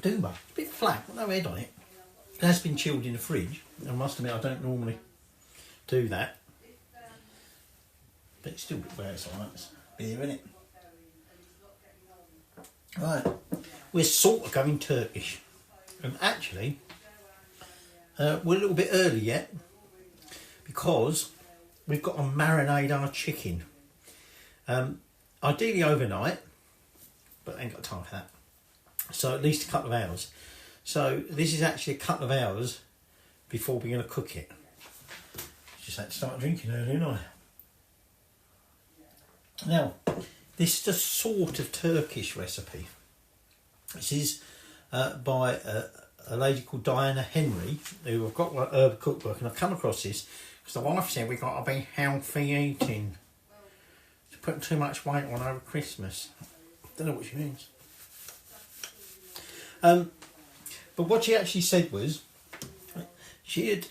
doomer. It's a bit flat, got no head on it. It has been chilled in the fridge. I must admit, I don't normally do that. But it's still a bit where it's like it's beer, isn't it? Right, we're sort of going Turkish. And actually, we're a little bit early yet because we've got to marinate our chicken. Ideally overnight, but I ain't got time for that. So at least a couple of hours. So this is actually a couple of hours before we're going to cook it. Just had to start drinking early, didn't I? Now, this is a sort of Turkish recipe. This is by a lady called Diana Henry, who I've got one herb cookbook, and I've come across this because the wife said we've got to be healthy eating. She's putting too much weight on over Christmas. Don't know what she means. But what she actually said was she had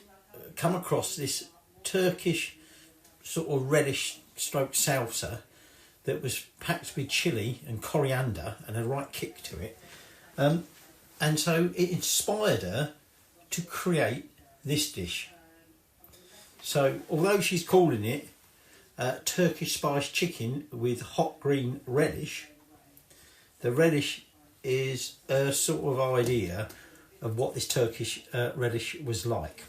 come across this Turkish sort of relish stroke salsa that was packed with chilli and coriander and a right kick to it. And so it inspired her to create this dish. So although she's calling it Turkish spiced chicken with hot green relish, the relish is a sort of idea of what this Turkish relish was like.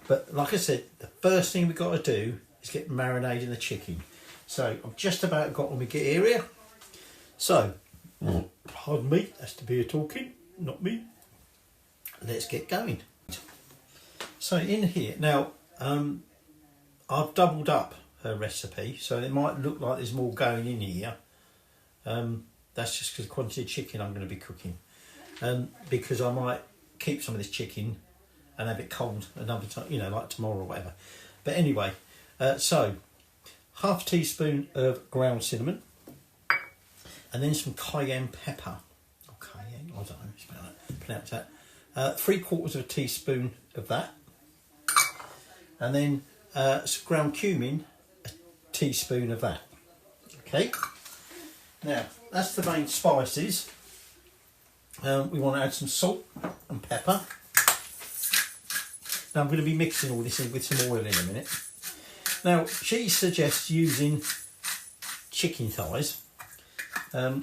But like I said, the first thing we've got to do is get marinating the chicken. So I've just about got all my gear here. So, pardon me, that's the beer talking, not me. Let's get going. So in here, now I've doubled up her recipe, so it might look like there's more going in here. That's just because the quantity of chicken I'm going to be cooking. Because I might keep some of this chicken and have it cold another time, you know, like tomorrow or whatever. But anyway, so half a teaspoon of ground cinnamon, and then some cayenne pepper. Or cayenne, I don't know how to pronounce that. 3/4 of a teaspoon of that, and then some ground cumin, a teaspoon of that. Okay. Now that's the main spices. We want to add some salt and pepper. Now I'm going to be mixing all this in with some oil in a minute. Now she suggests using chicken thighs,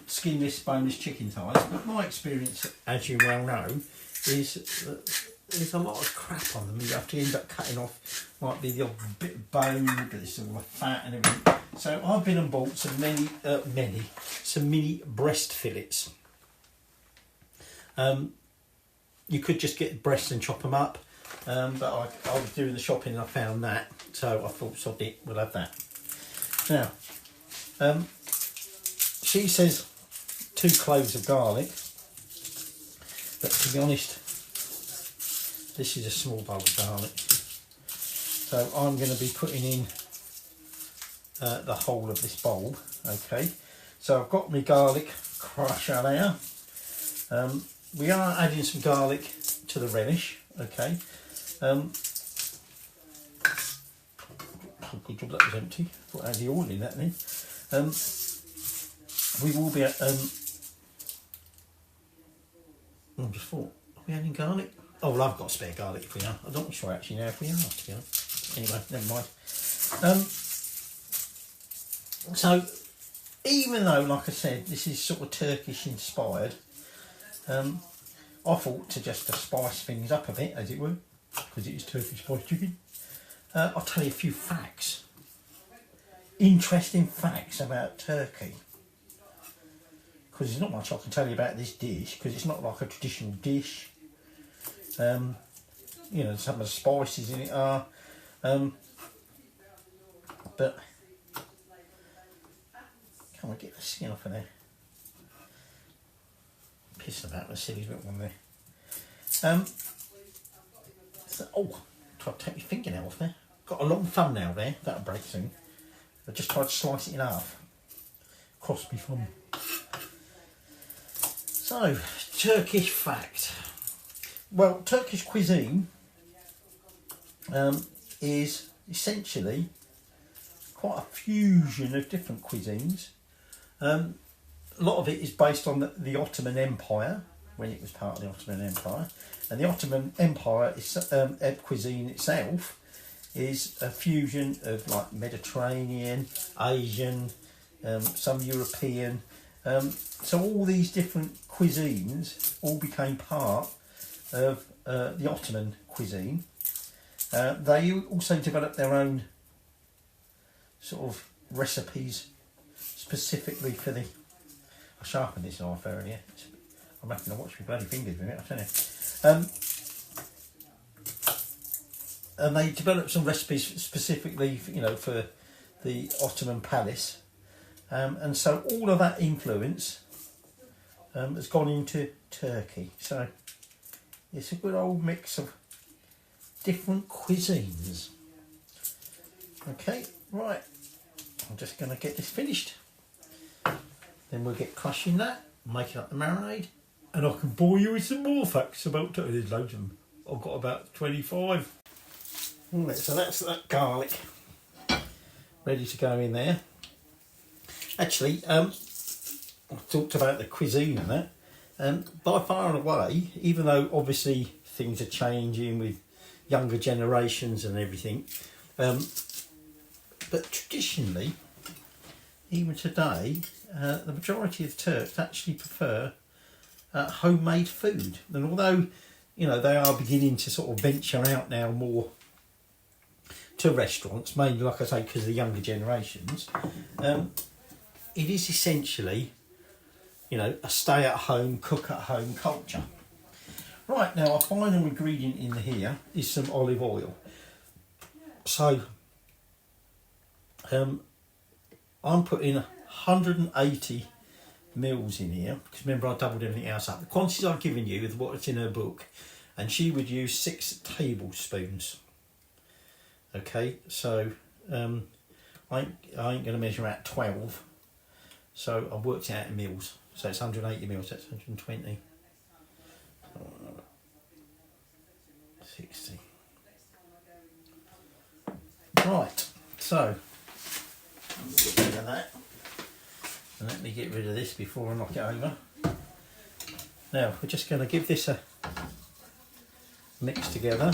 skinless, boneless chicken thighs. But my experience, as you well know, is that there's a lot of crap on them. You have to end up cutting off, might be the odd bit of bone, but it's all the fat and everything. So I've been and bought some mini breast fillets. You could just get breasts and chop them up, but I was doing the shopping and I found that, so I thought, sod it, we'll have that. Now, she says 2 cloves of garlic, but to be honest, this is a small bowl of garlic, so I'm going to be putting in the whole of this bowl. Okay, so I've got my garlic crusher there. We are adding some garlic to the relish. Okay, good job that was empty. Put add the oil in that then. We will be I just thought, are we adding garlic? Oh well, I've got spare garlic if we are. I'm not sure actually now if we are, to be honest. Anyway, never mind. So even though, like I said, this is sort of Turkish inspired, I thought to just to spice things up a bit, as it were, because it is Turkish spiced chicken. I'll tell you a few facts, interesting facts about Turkey, because there's not much I can tell you about this dish, because it's not like a traditional dish. You know, some of the spices in it are, but can we get the skin off of there? Pissing about the silly bit one there. Oh, tried to take my fingernail off there. Got a long thumbnail there, that'll break soon. I just tried to slice it in half. Crossed my thumb. So, Turkish fact. Well, Turkish cuisine is essentially quite a fusion of different cuisines. A lot of it is based on the Ottoman Empire, when it was part of the Ottoman Empire. And the Ottoman Empire is, cuisine itself is a fusion of like Mediterranean, Asian, some European. So all these different cuisines all became part of the Ottoman cuisine. They also developed their own sort of recipes specifically for the... I sharpened this knife earlier. I'm having to watch my bloody fingers with it, I tell you. And they developed some recipes specifically, for the Ottoman palace. And so all of that influence has gone into Turkey. So it's a good old mix of different cuisines. Okay, right. I'm just going to get this finished. Then we'll get crushing that, making up the marinade, and I can bore you with some more facts about Turkey. There's loads of them. I've got about 25. Right, so that's that garlic ready to go in there. Actually, I talked about the cuisine and that. By far and away, even though obviously things are changing with younger generations and everything, but traditionally, even today, the majority of Turks actually prefer homemade food. And although, they are beginning to sort of venture out now more to restaurants, mainly, like I say, because of the younger generations, it is essentially, a stay-at-home, cook-at-home culture. Right, now our final ingredient in here is some olive oil. So, I'm putting 180 mils in here, because remember I doubled everything else up. The quantities I've given you is what's in her book, and she would use 6 tablespoons. Okay, so I ain't going to measure out 12, so I've worked it out in mils. So it's 180 mils, that's 120. 60. Right, so get rid of that. And let me get rid of this before I knock it over. Now we're just going to give this a mix together,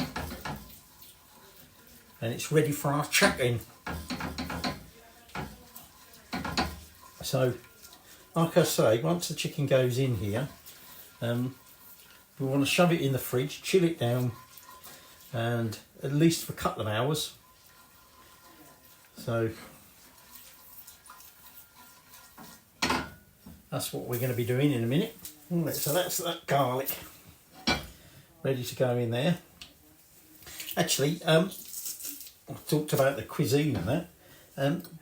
and it's ready for our chucking. So, like I say, once the chicken goes in here, we want to shove it in the fridge, chill it down, and at least for a couple of hours. So that's what we're going to be doing in a minute. So that's that garlic ready to go in there. Actually, I talked about the cuisine and that.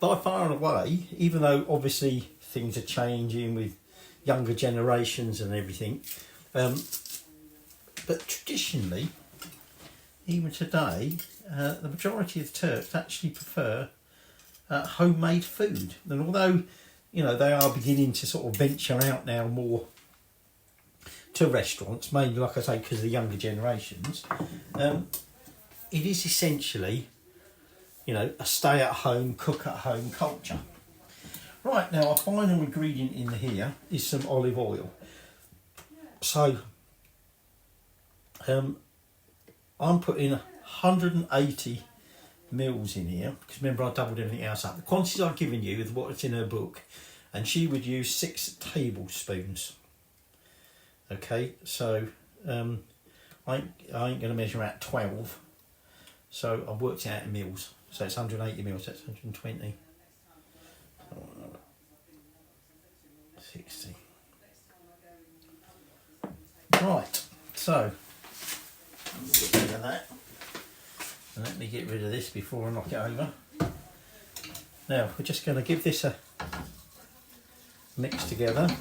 By far and away, even though obviously things are changing with younger generations and everything, but traditionally, even today, the majority of Turks actually prefer homemade food. And although, they are beginning to sort of venture out now more to restaurants, mainly, like I say, because of the younger generations, it is essentially, a stay-at-home, cook-at-home culture. Right, now our final ingredient in here is some olive oil. So, I'm putting 180 mils in here, because remember I doubled everything else up. The quantities I've given you is what's in her book, and she would use 6 tablespoons. Okay, so I ain't going to measure out 12, so I've worked it out in mils. So it's 180 mils, that's 120. 60. Right, so get rid of that. And let me get rid of this before I knock it over. Now we're just going to give this a mix together,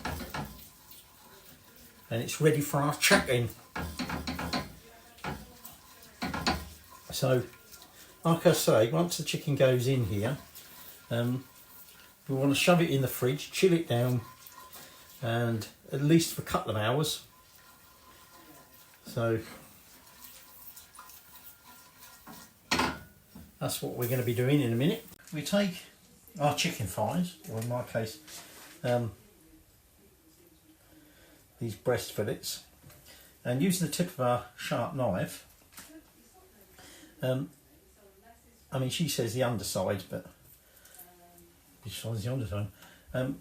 and it's ready for our chucking. So, like I say, once the chicken goes in here, we want to shove it in the fridge, chill it down, and at least for a couple of hours. So that's what we're going to be doing in a minute. We take our chicken thighs, or in my case, these breast fillets, and using the tip of our sharp knife, I mean, she says the underside, but which side's the underside?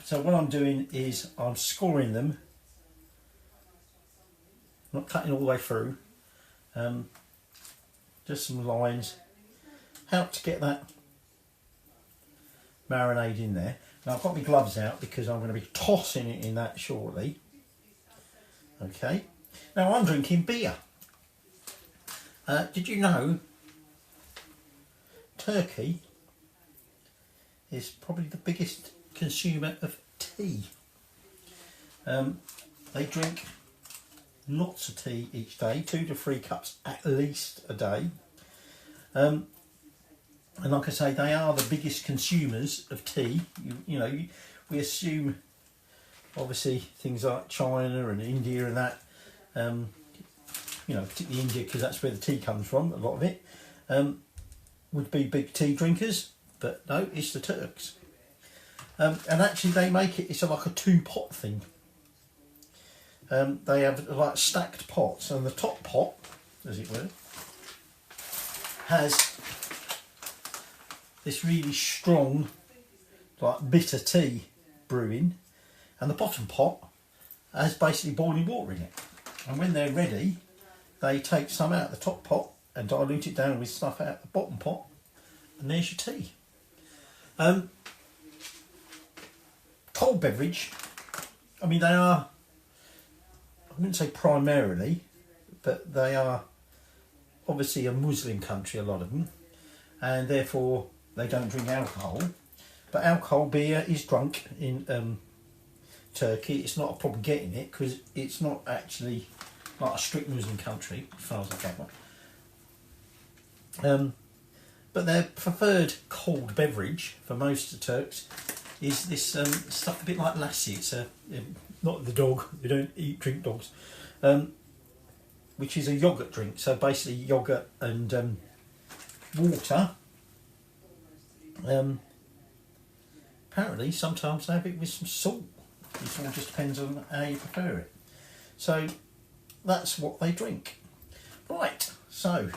So what I'm doing is I'm scoring them, not cutting all the way through, just some lines, out to get that marinade in there. Now I've got my gloves out because I'm going to be tossing it in that shortly. Okay, now I'm drinking beer. Did you know Turkey is probably the biggest consumer of tea? They drink lots of tea each day, 2 to 3 cups at least a day. And like I say, they are the biggest consumers of tea. You know, we assume obviously things like China and India and that, you know, particularly India because that's where the tea comes from, a lot of it, would be big tea drinkers, but no, it's the Turks. And actually they make it, it's like a 2-pot thing. They have like stacked pots, and the top pot, as it were, has this really strong, like bitter tea brewing, and the bottom pot has basically boiling water in it. And when they're ready, they take some out of the top pot and dilute it down with stuff out of the bottom pot, and there's your tea. Cold beverage, I mean, they are, I wouldn't say primarily, but they are obviously a Muslim country, a lot of them, and therefore they don't drink alcohol. But alcohol, beer is drunk in Turkey. It's not a problem getting it because it's not actually like a strict Muslim country as far as I gather. But their preferred cold beverage for most of the Turks is this stuff a bit like lassi. It's not the dog, we don't drink dogs, which is a yoghurt drink. So basically yoghurt and water. Apparently sometimes they have it with some salt. It all just depends on how you prefer it. So that's what they drink. Right, so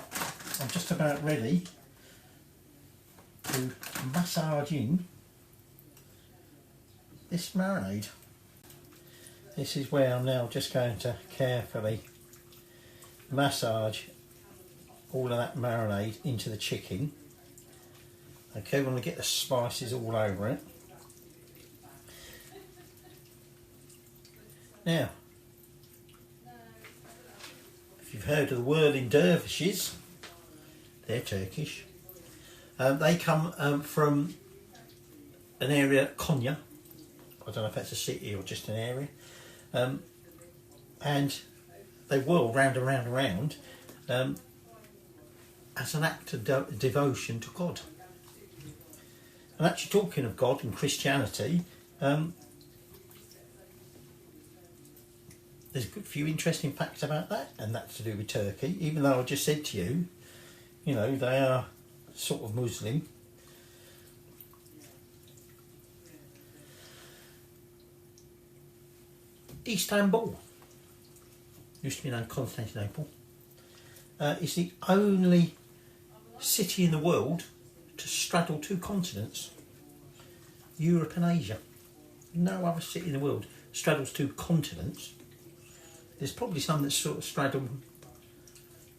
I'm just about ready to massage in this marinade. This is where I'm now just going to carefully massage all of that marinade into the chicken. Okay, we're going to get the spices all over it. Now, if you've heard of the whirling dervishes, they're Turkish. They come from an area, Konya. I don't know if that's a city or just an area. And they whirl round and round and round as an act of devotion to God. And actually, talking of God and Christianity, there's a few interesting facts about that, and that's to do with Turkey. Even though I just said to you, you know, they are sort of Muslim. Istanbul, used to be known Constantinople, is the only city in the world to straddle 2 continents, Europe and Asia. No other city in the world straddles 2 continents. There's probably some that sort of straddle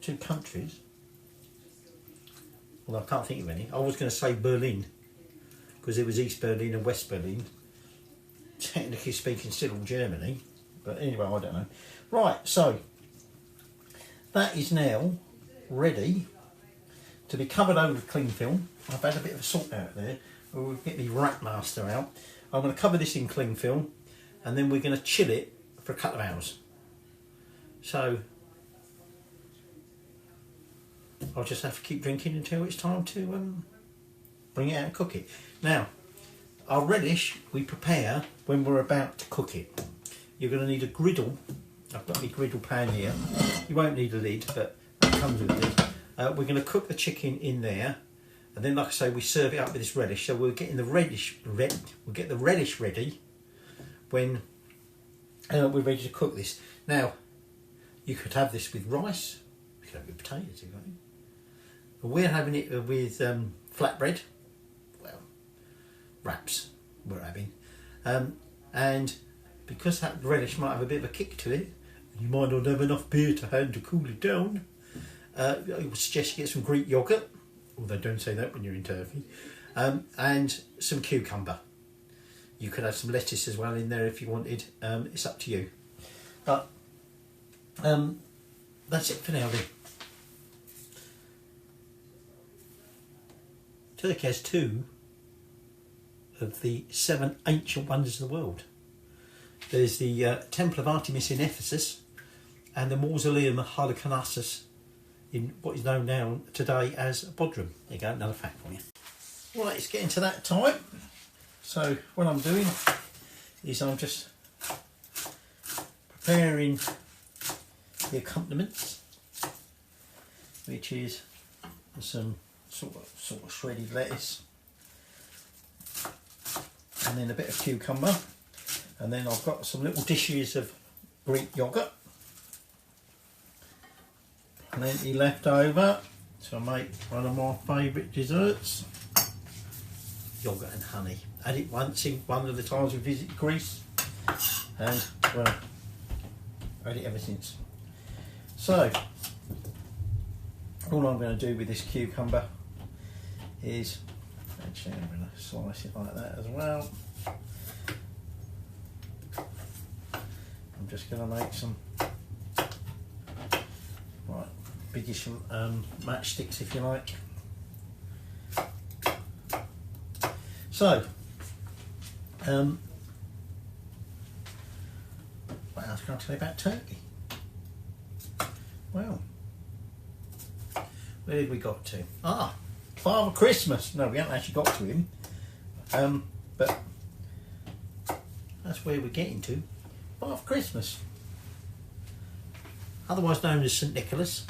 2 countries. Well, I can't think of any. I was going to say Berlin, because there was East Berlin and West Berlin. Technically speaking, still all Germany. But anyway, I don't know. Right, so that is now ready to be covered over with cling film. I've had a bit of a salt out there. We'll get the wrap master out. I'm going to cover this in cling film, and then we're going to chill it for a couple of hours. So I'll just have to keep drinking until it's time to bring it out and cook it. Now, our relish we prepare when we're about to cook it. You're going to need a griddle. I've got my griddle pan here. You won't need a lid, but that comes with it. We're going to cook the chicken in there, and then, like I say, we serve it up with this relish. So we're getting the relish we'll get the relish ready when we're ready to cook this. Now, You could have this with rice. You could have it with potatoes, if you want. But we're having it with flatbread. Well, wraps we're having. And because that relish might have a bit of a kick to it, you might not have enough beer to hand to cool it down, I would suggest you get some Greek yoghurt, although don't say that when you're in Turkey, and some cucumber. You could have some lettuce as well in there if you wanted. It's up to you. But that's it for now then. Turkey has 2 of the 7 ancient wonders of the world. There's the Temple of Artemis in Ephesus and the Mausoleum of Halicarnassus in what is known now today as Bodrum. There you go, another fact for you. Right, it's getting to that time. So what I'm doing is I'm just preparing the accompaniments, which is some sort of shredded lettuce, and then a bit of cucumber, and then I've got some little dishes of Greek yoghurt, plenty left over to make one of my favourite desserts, yoghurt and honey. Had it once in one of the times we visited Greece, and well, had it ever since. So all I'm going to do with this cucumber is, actually I'm going to slice it like that as well. I'm just going to make some right biggish matchsticks, if you like. So what else can I tell you about Turkey? Well, where did we got to? Father Christmas. No, we haven't actually got to him, but that's where we're getting to. Father Christmas, otherwise known as St Nicholas,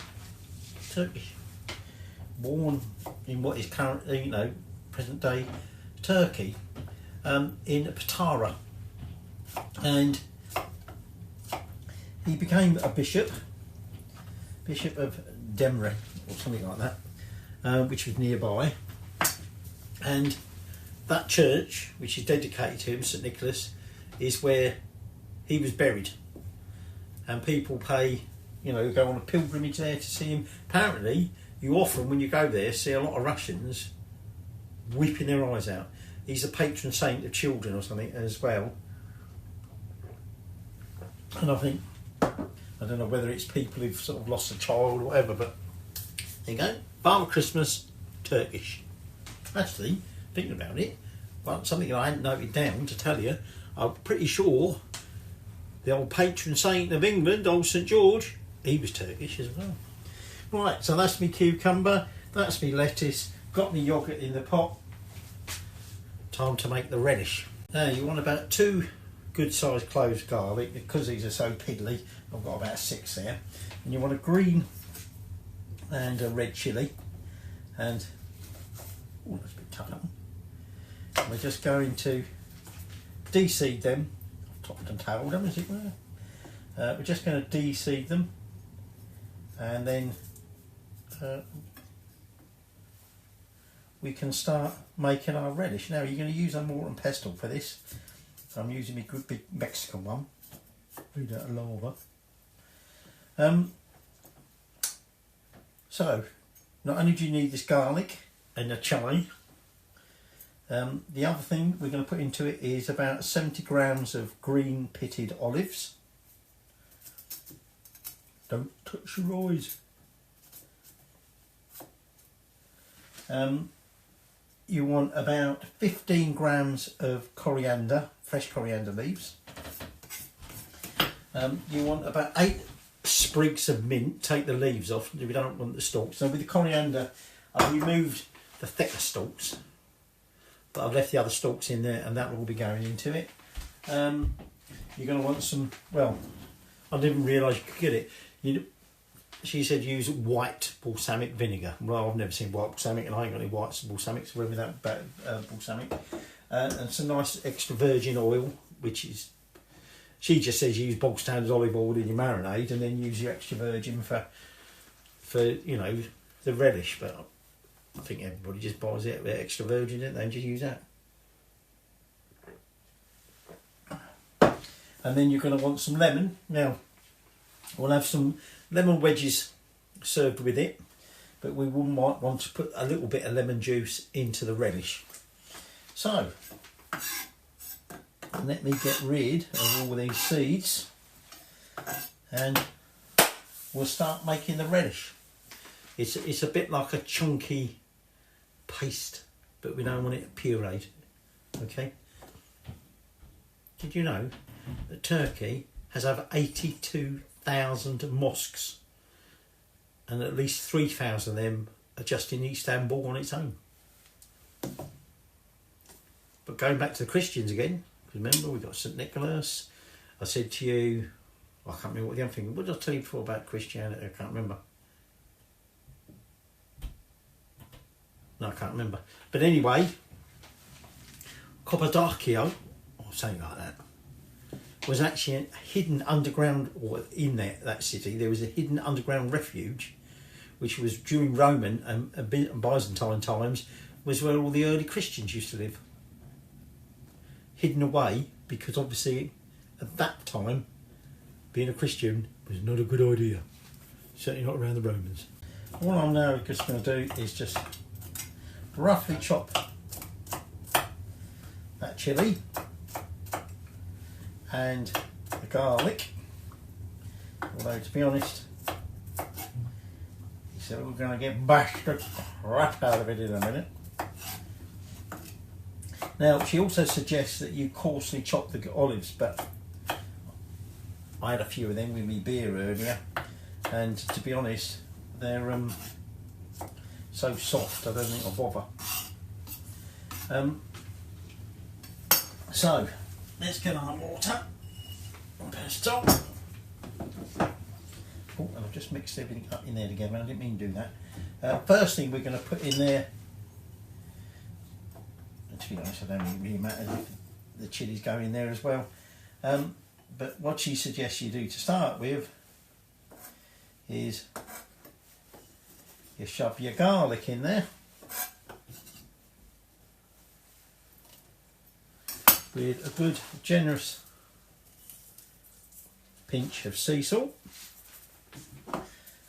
Turkish, born in what is currently, present day Turkey, in Patara, and he became a bishop of Demre or something like that, which was nearby, and that church, which is dedicated to him, St Nicholas, is where he was buried, and people pay, go on a pilgrimage there to see him. Apparently you often, when you go there, see a lot of Russians weeping their eyes out. He's the patron saint of children or something as well, and I think, I don't know whether it's people who've sort of lost a child or whatever, but there you go. Father Christmas, Turkish. Actually, thinking about it, well, something I hadn't noted down to tell you, I'm pretty sure the old patron saint of England, old St George, he was Turkish as well. Right, so that's me cucumber, that's me lettuce, got me yoghurt in the pot. Time to make the relish. Now you want about 2 good sized cloves of garlic, because these are so piddly. I've got about 6 there, and you want a green and a red chilli, and that's a bit tough. And we're just going to de-seed them. I've topped and tailed them, as it were. We're just going to de-seed them, and then we can start making our relish. Now you're going to use a mortar and pestle for this. I'm using my good big Mexican one, made out of lava. So, not only do you need this garlic and a chili, the other thing we're going to put into it is about 70 grams of green pitted olives. Don't touch your eyes. You want about 15 grams of coriander, fresh coriander leaves. You want about 8 sprigs of mint. Take the leaves off, we don't want the stalks. So with the coriander, I've removed the thicker stalks, but I've left the other stalks in there, and that will all be going into it. You're going to want some, well, I didn't realise you could get it. She said use white balsamic vinegar. Well, I've never seen white balsamic, and I ain't got any white balsamic, so we're without balsamic. And some nice extra virgin oil, which is She just says use bog standard olive oil in your marinade and then use your extra virgin for you know, the relish. But I think everybody just buys it with extra virgin in it and just use that. And then you're going to want some lemon. Now, we'll have some lemon wedges served with it, but we might want to put a little bit of lemon juice into the relish. So, let me get rid of all these seeds and we'll start making the relish. It's a bit like a chunky paste, but we don't want it pureed. Okay? Did you know that Turkey has over 82,000 mosques and at least 3,000 of them are just in Istanbul on its own? But going back to the Christians again, remember we've got St Nicholas. I said to you, I can't remember what the other thing. What did I tell you before about Christianity? I can't remember. No, I can't remember. But anyway, Cappadocia, or something like that, was actually a hidden underground, or in that city, there was a hidden underground refuge, which was during Roman and Byzantine times, was where all the early Christians used to live. Hidden away, because obviously at that time, being a Christian was not a good idea. Certainly not around the Romans. What I'm now just going to do is just roughly chop that chilli and the garlic, although to be honest, he said we're going to get bashed the crap out of it in a minute. Now she also suggests that you coarsely chop the olives, but I had a few of them with me beer earlier, and to be honest, they're so soft I don't think I'll bother. So let's get our water and pesto. Oh, and I've just mixed everything up in there together. I didn't mean to do that. First thing we're going to put in there, and to be honest, I don't really matter if the chilies go in there as well. But what she suggests you do to start with is you shove your garlic in there with a good generous pinch of sea salt,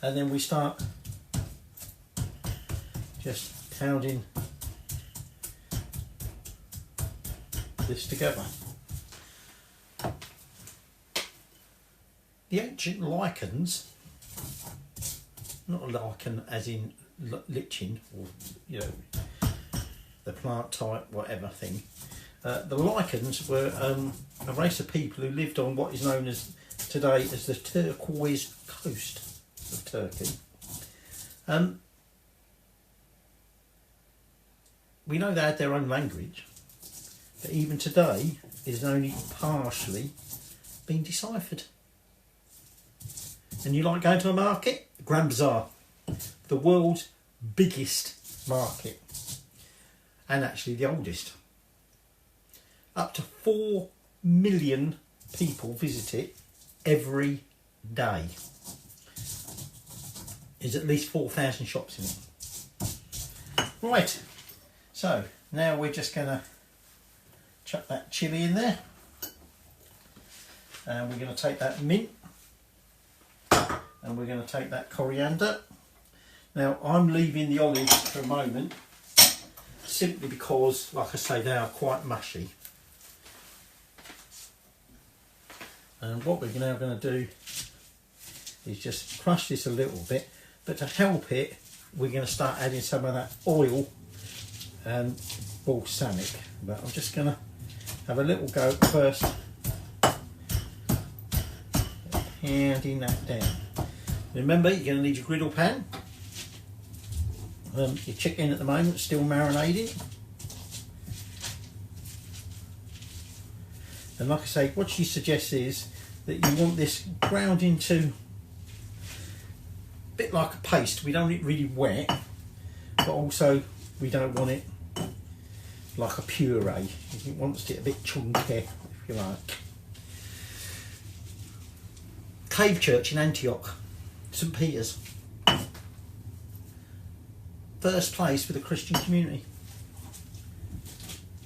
and then we start just pounding this together. The ancient lichens, not a lichen as in lichen, or you know, the plant type, whatever thing. The lichens were a race of people who lived on what is known as today as the turquoise coast of Turkey. We know they had their own language, but even today it has only partially been deciphered. And you like going to a market? Grand Bazaar, the world's biggest market, and actually the oldest. Up to 4 million people visit it every day. There's at least 4,000 shops in it. Right, so now we're just going to chuck that chilli in there, and we're going to take that mint, and we're going to take that coriander. Now I'm leaving the olives for a moment simply because, like I say, they are quite mushy. And what we're now going to do is just crush this a little bit, but to help it we're going to start adding some of that oil and balsamic. But I'm just going to have a little go first, handing that down. Remember, you're going to need your griddle pan. Your chicken at the moment still marinating. And like I say, what she suggests is that you want this ground into a bit like a paste. We don't want it really wet, but also we don't want it like a puree. It wants it a bit chunky, if you like. cave church in Antioch, St Peter's. First place with a Christian community.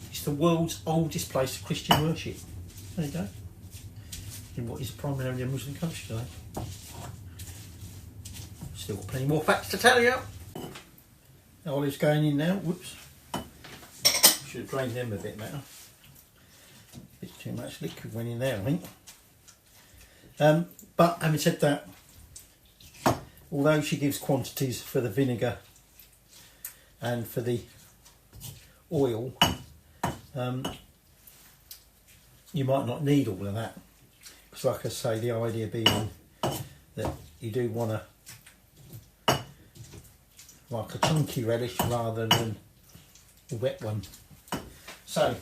It's the world's oldest place of Christian worship. There you go. In what is primarily a Muslim country today. Still got plenty more facts to tell you. The olives going in now. Whoops. Should have drained them a bit better. Bit too much liquid went in there, I think. But having said that, although she gives quantities for the vinegar and for the oil, you might not need all of that. Because like I say, the idea being that you do want like a chunky relish rather than a wet one. So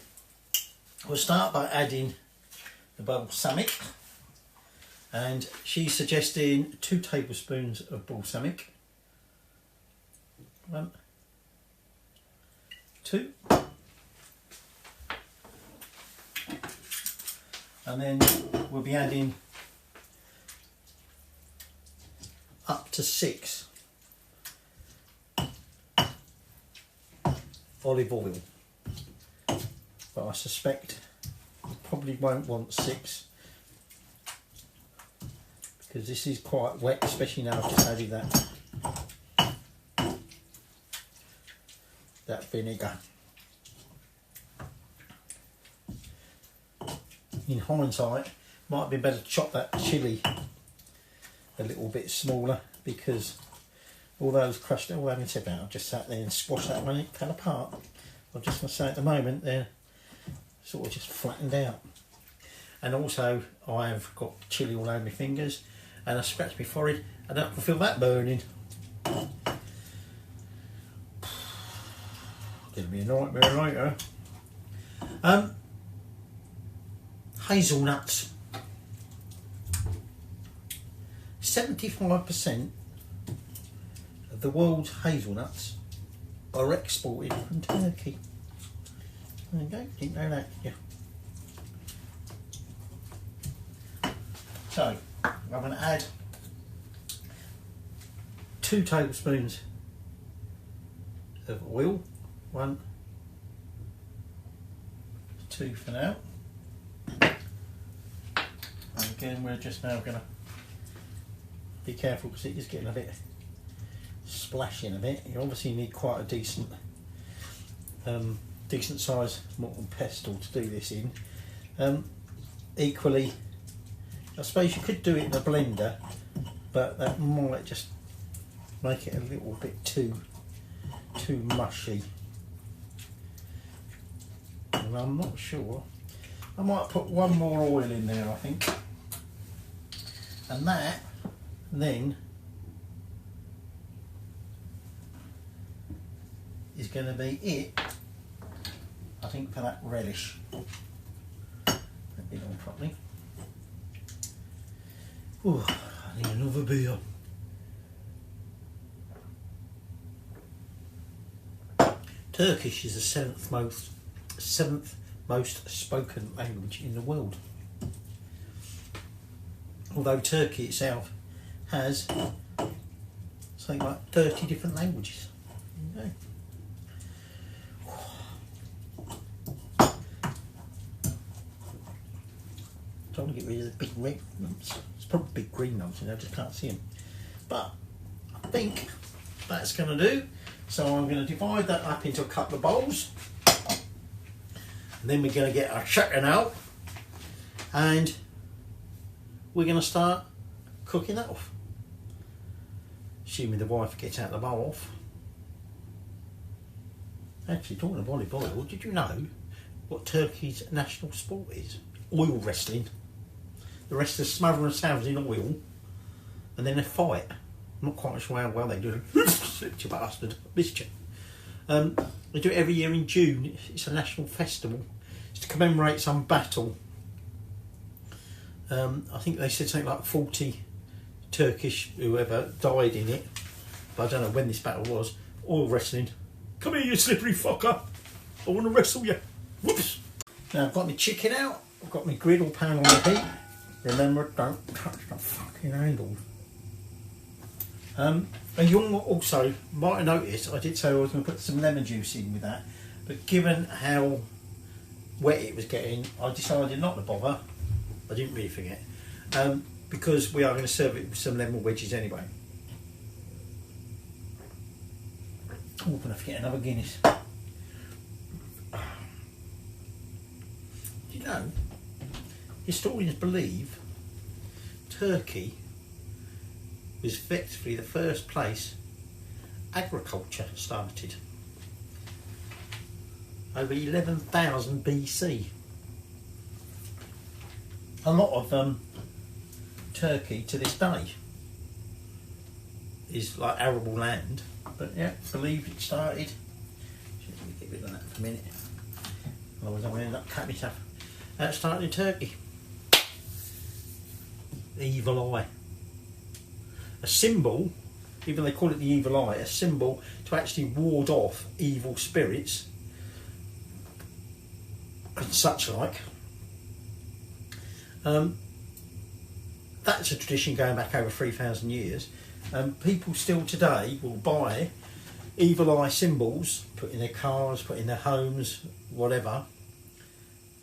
we'll start by adding the balsamic, and she's suggesting 2 tablespoons of balsamic. 1, 2, and then we'll be adding up to 6 olive oil, but I suspect you probably won't want 6 because this is quite wet, especially now I've just added that vinegar. In hindsight, might have been better to chop that chilli a little bit smaller, because all those crushed, all having said that, I just sat there and squashed that one, it fell apart. I'm just going to say at the moment they're sort of just flattened out. And also I've got chilli all over my fingers and I scratched my forehead and I can feel that burning. Gonna be a nightmare later. Hazelnuts. 75% of the world's hazelnuts are exported from Turkey. There you go, didn't know that, did you? So, I'm going to add 2 tablespoons of oil. 1, 2 for now. And again, we're just now going to be careful because it is getting a bit splashing a bit. You obviously need quite a decent size mortar and pestle to do this in. Equally, I suppose you could do it in a blender, but that might just make it a little bit too mushy. And I'm not sure. I might put 1 more oil in there, I think. And that then is going to be it, I think, for that relish. That bit on properly. Ooh, I need another beer. Turkish is the 7th most spoken language in the world. Although Turkey itself has something like 30 different languages. There you go. Don't want to get rid of the big red ones. It's probably big green ones, I just can't see them. But I think that's going to do. So I'm going to divide that up into a couple of bowls. And then we're going to get our chicken out. And we're going to start cooking that off. Assuming the wife gets out the bowl off. Actually, talking of volleyball, did you know what Turkey's national sport is? Oil wrestling. The wrestlers smother themselves in oil and then they fight. I'm not quite sure how well they do it. Slipped you bastard. Missed you. They do it every year in June. It's a national festival. It's to commemorate some battle. I think they said something like 40 Turkish whoever died in it, but I don't know when this battle was. Oil wrestling. Come here, you slippery fucker. I want to wrestle you. Whoops. Now I've got my chicken out. I've got my griddle pan on the heat. Remember, don't touch the fucking handles. And you also might have noticed I did say I was going to put some lemon juice in with that, but given how wet it was getting, I decided not to bother. I didn't really forget, because we are going to serve it with some lemon wedges anyway. Oh, I'm going to forget another Guinness. You know, historians believe Turkey was effectively the first place agriculture started. Over 11,000 BC. A lot of Turkey to this day is like arable land, but yeah, believe it started. Should get rid of that for a minute, otherwise I'm going to end up cutting it up. It started in Turkey. The evil eye. A symbol, even though they call it the evil eye, a symbol to actually ward off evil spirits and such like. That's a tradition going back over 3,000 years. People still today will buy evil eye symbols, put in their cars, put in their homes, whatever,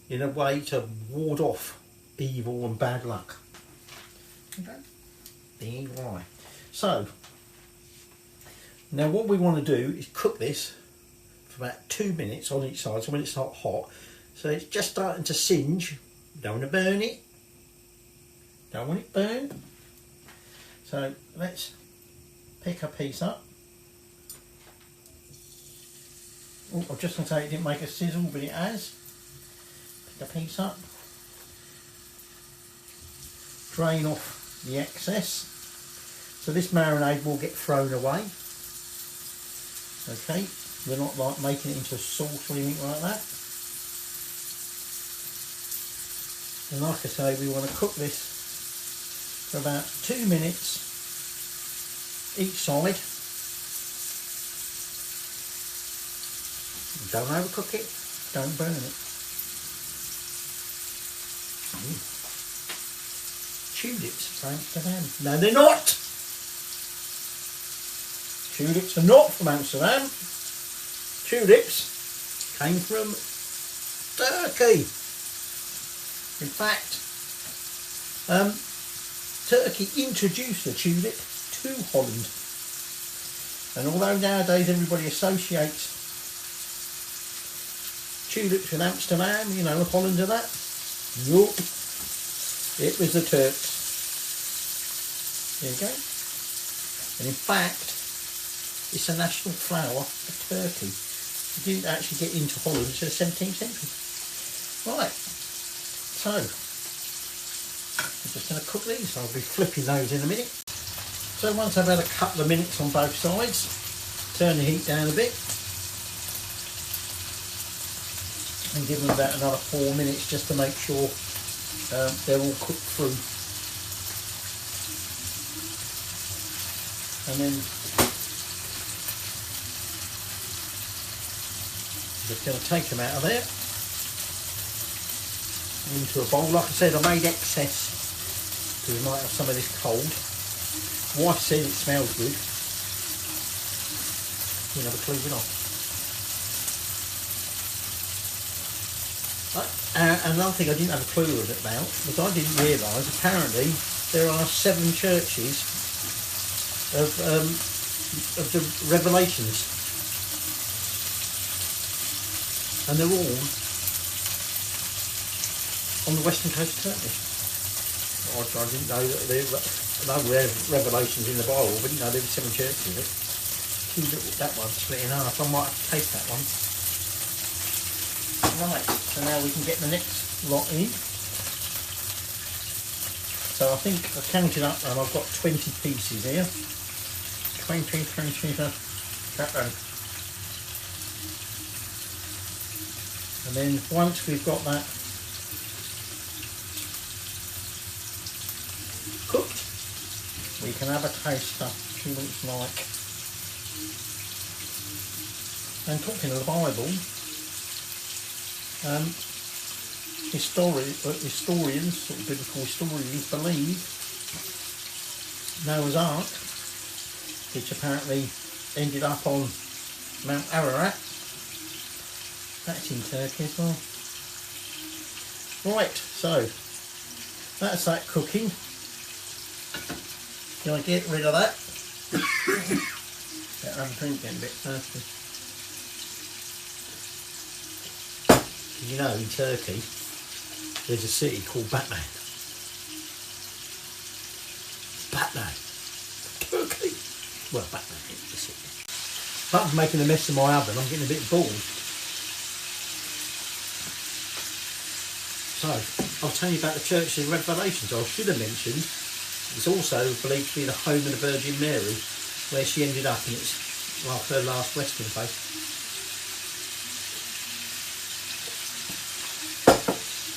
in a way to ward off evil and bad luck. Okay. The evil eye. So, now what we want to do is cook this for about 2 minutes on each side, so when it's not hot, so it's just starting to singe. Don't want to burn it. Don't want it burned. So let's pick a piece up. Oh, I'm just going to say it didn't make a sizzle, but it has. Pick a piece up. Drain off the excess. So this marinade will get thrown away. Okay, we're not like making it into a sauce or anything like that. And like I say, we want to cook this for about 2 minutes each side. Don't overcook it, don't burn it. Tulips from Amsterdam. No, they're not! Tulips are not from Amsterdam. Tulips came from Turkey. In fact, Turkey introduced the tulip to Holland. And although nowadays everybody associates tulips with Amsterdam, you know, Holland and that, nope, it was the Turks. There you go. And in fact, it's a national flower of Turkey. It didn't actually get into Holland until the 17th century. Right, so I'm just going to cook these. I'll be flipping those in a minute. So once I've had a couple of minutes on both sides, turn the heat down a bit and give them about another 4 minutes just to make sure they're all cooked through. And then just going to take them out of there into a bowl. Like I said, I made excess because we might have some of this cold. Wife said it smells good. You never clean it off. Another thing I didn't have a clue about, but I didn't realise, apparently there are 7 churches of the Revelations, and they're all on the western coast of Turkey. I didn't know that there were Revelations in the Bible, but didn't know there were 7 churches of it. That one split in half. I might have to taste that one. Right, so now we can get the next lot in. So I think I counted up and I've got 20 pieces here. 20, that one. And then once we've got that cooked, we can have a taster, see what it's like. And talking of the Bible, historians, sort of biblical historians, believe Noah's Ark, which apparently ended up on Mount Ararat. That's in Turkey as well. Right, so that's that cooking. Can I get rid of that? Better have a drink, getting a bit thirsty. You know, in Turkey, there's a city called Batman. Batman. Turkey. Well, Batman is the city. Apart from making a mess of my oven, I'm getting a bit bored. So, I was telling you about the Church of Revelations. I should have mentioned it's also believed to be the home of the Virgin Mary, where she ended up, and it's like her last resting place.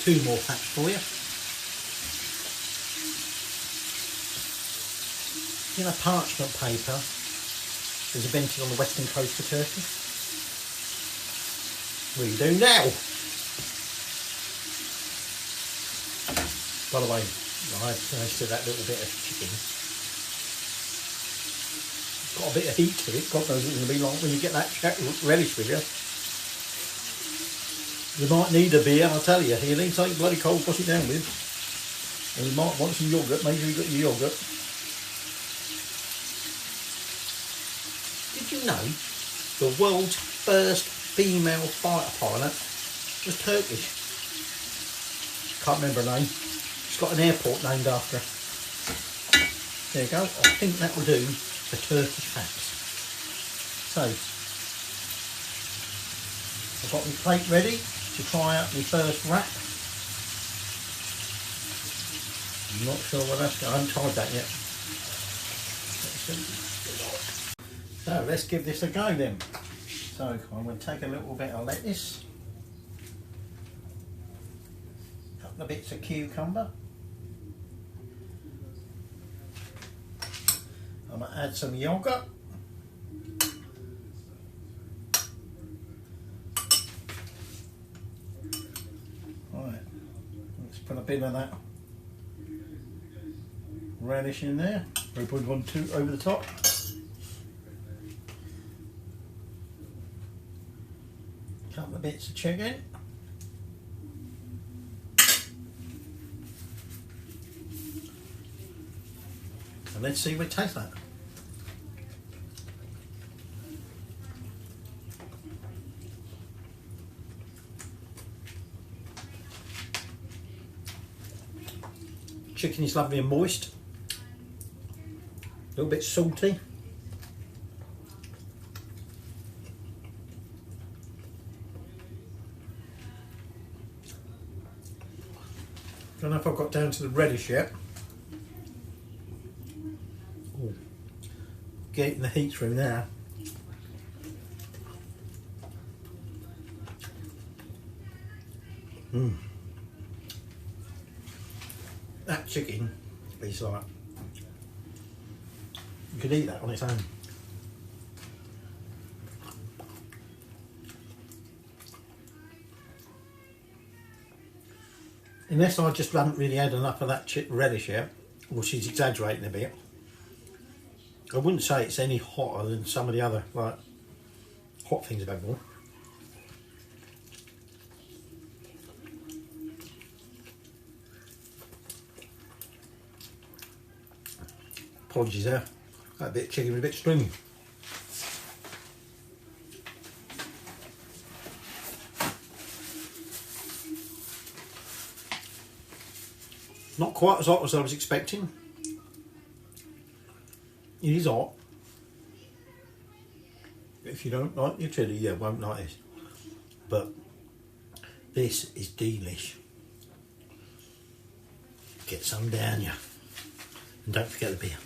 Two more facts for you. You know, parchment paper is invented on the western coast of Turkey. We do now. By the way, I tasted that little bit of chicken. Got a bit of heat to it. God knows what it's going to be like when you get that relish with you. You might need a beer, I'll tell you. You need something bloody cold, wash it down with. And you might want some yoghurt. Make sure you've got your yoghurt. Did you know the world's first female fighter pilot was Turkish? Can't remember her name. She's got an airport named after her. There you go. I think that will do for Turkish facts. So, I've got my plate ready to try out my first wrap. I'm not sure what that's going. I haven't tried that yet. So let's give this a go then. So I'm going to take a little bit of lettuce, a couple of bits of cucumber. I'm going to add some yoghurt. Right, let's put a bit of that relish in there. We'll put one over the top. Couple of bits of chicken. And let's see what it tastes like. Chicken is lovely and moist. A little bit salty. Don't know if I've got down to the relish yet. Ooh. Getting the heat through now. That chicken is like, you could eat that on its own. Unless I just haven't really had enough of that relish yet, or she's exaggerating a bit. I wouldn't say it's any hotter than some of the other like hot things I've had more. Apologies there, that bit of chicken was a bit stringy. Not quite as hot as I was expecting. It is hot. If you don't like your chilli, you won't like this. But this is delish. Get some down ya. And don't forget the beer.